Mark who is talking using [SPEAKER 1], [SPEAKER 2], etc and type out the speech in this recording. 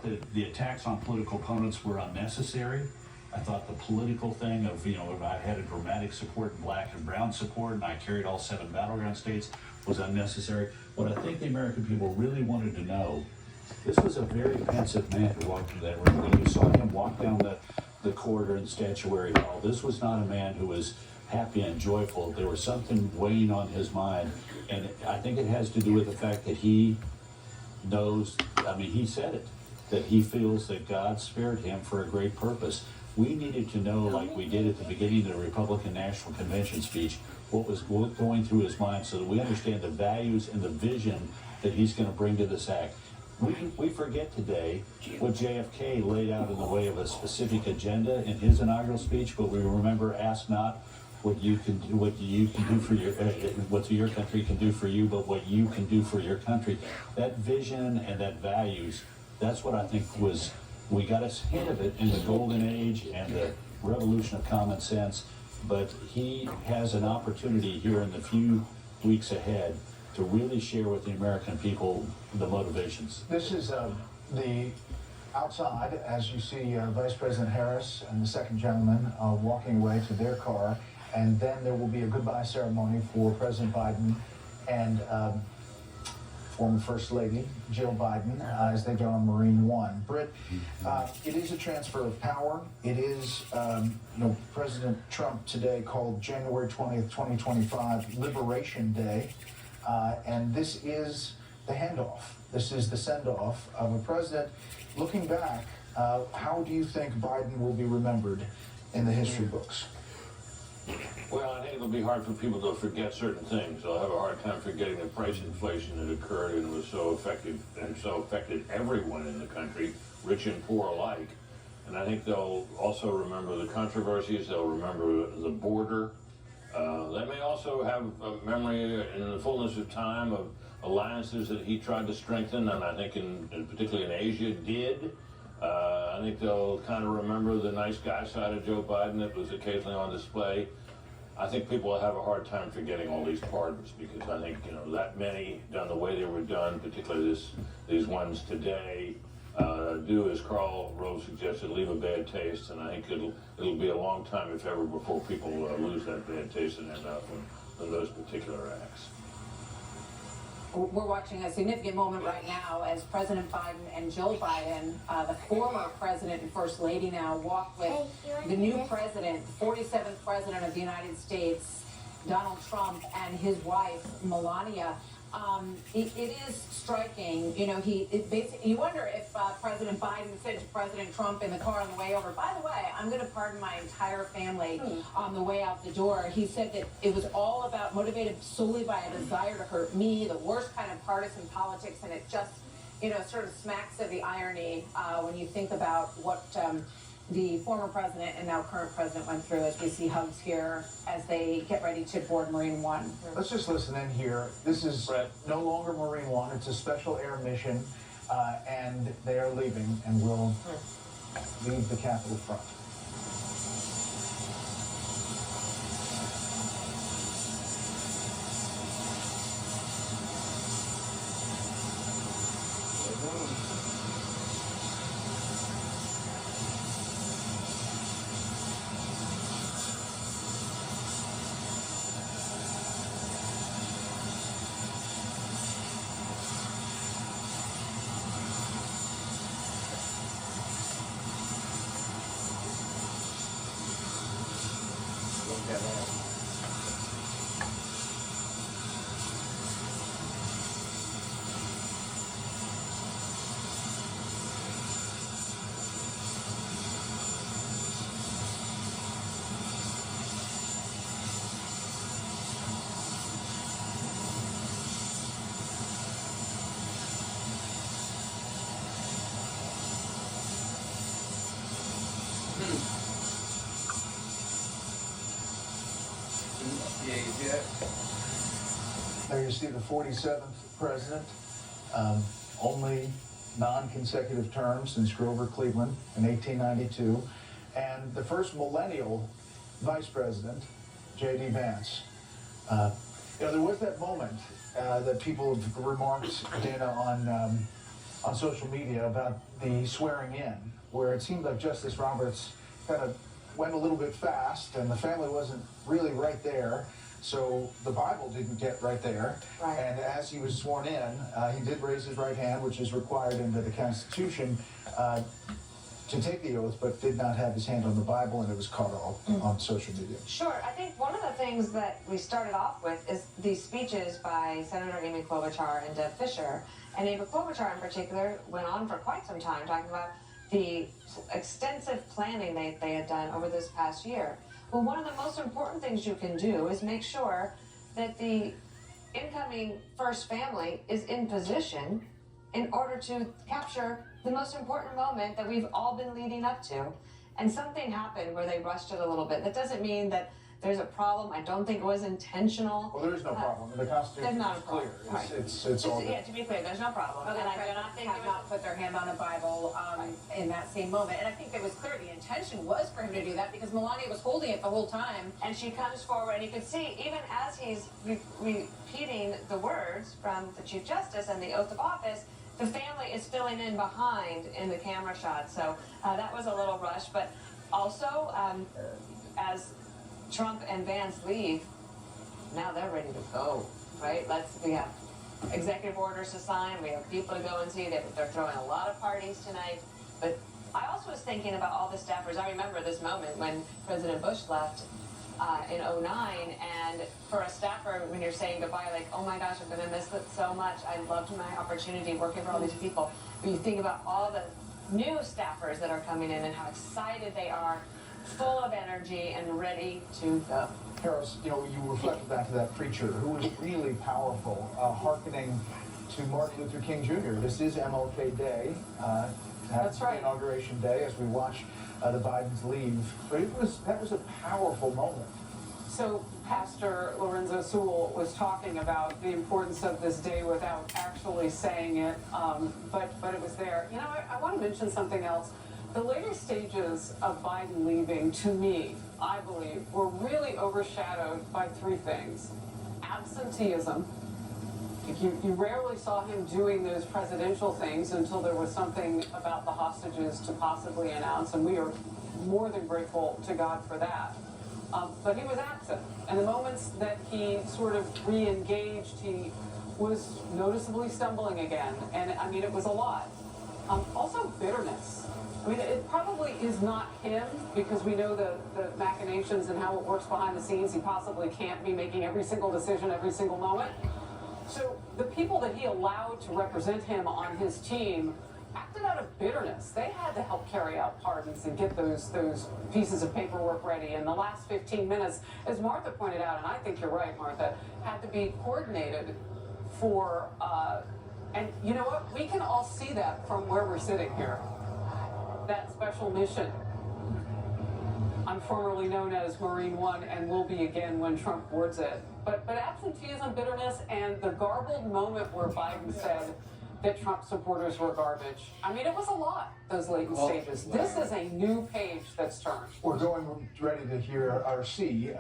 [SPEAKER 1] that the attacks on political opponents were unnecessary. I thought the political thing of, I had a dramatic support in black and brown support, and I carried all 7 battleground states, was unnecessary. What I think the American people really wanted to know, this was a very pensive man who walked into that room. When you saw him walk down the corridor in the Statuary Hall, this was not a man who was happy and joyful. There was something weighing on his mind, and I think it has to do with the fact that he knows, he said it, that he feels that God spared him for a great purpose. We needed to know, like we did at the beginning of the Republican National Convention speech, what was going through his mind so that we understand the values and the vision that he's going to bring to this act. We forget today what JFK laid out in the way of a specific agenda in his inaugural speech, but we remember, ask not what you can do for your what your country can do for you, but what you can do for your country. That vision and that values, that's what I think was, we got a hint of it in the golden age and the revolution of common sense, but he has an opportunity here in the few weeks ahead to really share with the American people the motivations.
[SPEAKER 2] This is the outside, as you see Vice President Harris and the second gentleman walking away to their car, and then there will be a goodbye ceremony for President Biden and former First Lady Jill Biden as they go on Marine One. Britt, it is a transfer of power. It is, President Trump today called January 20th, 2025 Liberation Day. And this is the handoff. This is the send-off of a president. Looking back, how do you think Biden will be remembered in the history books?
[SPEAKER 3] Well, I think it'll be hard for people to forget certain things. They'll have a hard time forgetting the price inflation that occurred and was so effective and so affected everyone in the country, rich and poor alike. And I think they'll also remember the controversies. They'll remember the border. They may also have a memory in the fullness of time of alliances that he tried to strengthen, and I think particularly in Asia did. I think they'll kind of remember the nice guy side of Joe Biden that was occasionally on display. I think people will have a hard time forgetting all these pardons because I think, that many done the way they were done, particularly these ones today, do, as Karl Rove suggested, leave a bad taste, and I think it'll be a long time, if ever, before people lose that bad taste in their mouth from those particular acts.
[SPEAKER 4] We're watching a significant moment right now as President Biden and Jill Biden, the former president and first lady now, walk with the new president, the 47th president of the United States, Donald Trump, and his wife, Melania. It is striking, you wonder if President Biden said to President Trump in the car on the way over, by the way, I'm going to pardon my entire family on the way out the door. He said that it was all about, motivated solely by a desire to hurt me, the worst kind of partisan politics, and it just, sort of smacks of the irony when you think about what the former president and now current president went through as we see hugs here as they get ready to board Marine One.
[SPEAKER 2] Let's just listen in here. This is no longer Marine One. It's a special air mission, and they are leaving and will leave the Capitol front. There you see the 47th president, only non-consecutive terms since Grover Cleveland in 1892, and the first millennial vice president, J.D. Vance. There was that moment that people have remarked, Dana, on on social media about the swearing in, where it seemed like Justice Roberts kind of went a little bit fast and the family wasn't really right there. So the Bible didn't get right there.
[SPEAKER 4] Right.
[SPEAKER 2] And as he was sworn in, he did raise his right hand, which is required under the Constitution, to take the oath, but did not have his hand on the Bible, and it was caught all on social media.
[SPEAKER 5] Sure. I think one of the things that we started off with is these speeches by Senator Amy Klobuchar and Deb Fischer. And Amy Klobuchar in particular went on for quite some time talking about the extensive planning they had done over this past year. Well, one of the most important things you can do is make sure that the incoming first family is in position in order to capture the most important moment that we've all been leading up to. And something happened where they rushed it a little bit. That doesn't mean that there's a problem. I don't think it was intentional.
[SPEAKER 2] Well, there is no problem. The Constitution
[SPEAKER 5] There's not a
[SPEAKER 2] is clear.
[SPEAKER 5] problem. Right.
[SPEAKER 2] It's all good.
[SPEAKER 5] Yeah, to be clear, there's no problem.
[SPEAKER 4] Okay,
[SPEAKER 5] And I do not think
[SPEAKER 4] have
[SPEAKER 5] there was
[SPEAKER 4] not put their hand on a Bible in that same moment. And I think it was clear the intention was for him to do that because Melania was holding it the whole time.
[SPEAKER 5] and she comes forward, and you can see, even as he's repeating the words from the Chief Justice and the oath of office, the family is filling in behind in the camera shot. So that was a little rush. But also, as Trump and Vance leave, now they're ready to go, right? We have executive orders to sign. We have people to go and see. They're throwing a lot of parties tonight. But I also was thinking about all the staffers. I remember this moment when President Bush left in 2009, and for a staffer, when you're saying goodbye, like, oh my gosh, I'm going to miss it so much. I loved my opportunity working for all these people. But you think about all the new staffers that are coming in and how excited they are, full of energy and ready to go.
[SPEAKER 2] Harris, you reflected back to that preacher who was really powerful, hearkening to Martin Luther King Jr. This is MLK Day.
[SPEAKER 6] That's right.
[SPEAKER 2] Inauguration Day as we watch the Bidens leave. But that was a powerful moment.
[SPEAKER 6] So Pastor Lorenzo Sewell was talking about the importance of this day without actually saying it, but it was there. I want to mention something else. The later stages of Biden leaving, to me, I believe, were really overshadowed by three things. Absenteeism. You rarely saw him doing those presidential things until there was something about the hostages to possibly announce, and we are more than grateful to God for that. But he was absent. And the moments that he sort of re-engaged, he was noticeably stumbling again. And I mean, it was a lot. Also bitterness. I mean, it probably is not him because we know the machinations and how it works behind the scenes. He possibly can't be making every single decision every single moment. So the people that he allowed to represent him on his team acted out of bitterness. They had to help carry out pardons and get those pieces of paperwork ready. And the last 15 minutes, as Martha pointed out, and I think you're right, Martha, had to be coordinated for, and you know what? We can all see that from where we're sitting here. That special mission. I'm formerly known as Marine One and will be again when Trump boards it. But absenteeism, bitterness, and the garbled moment where Biden said that Trump supporters were garbage. I mean, it was a lot, those latent stages. This is a new page that's turned.
[SPEAKER 2] We're ready to hear our C.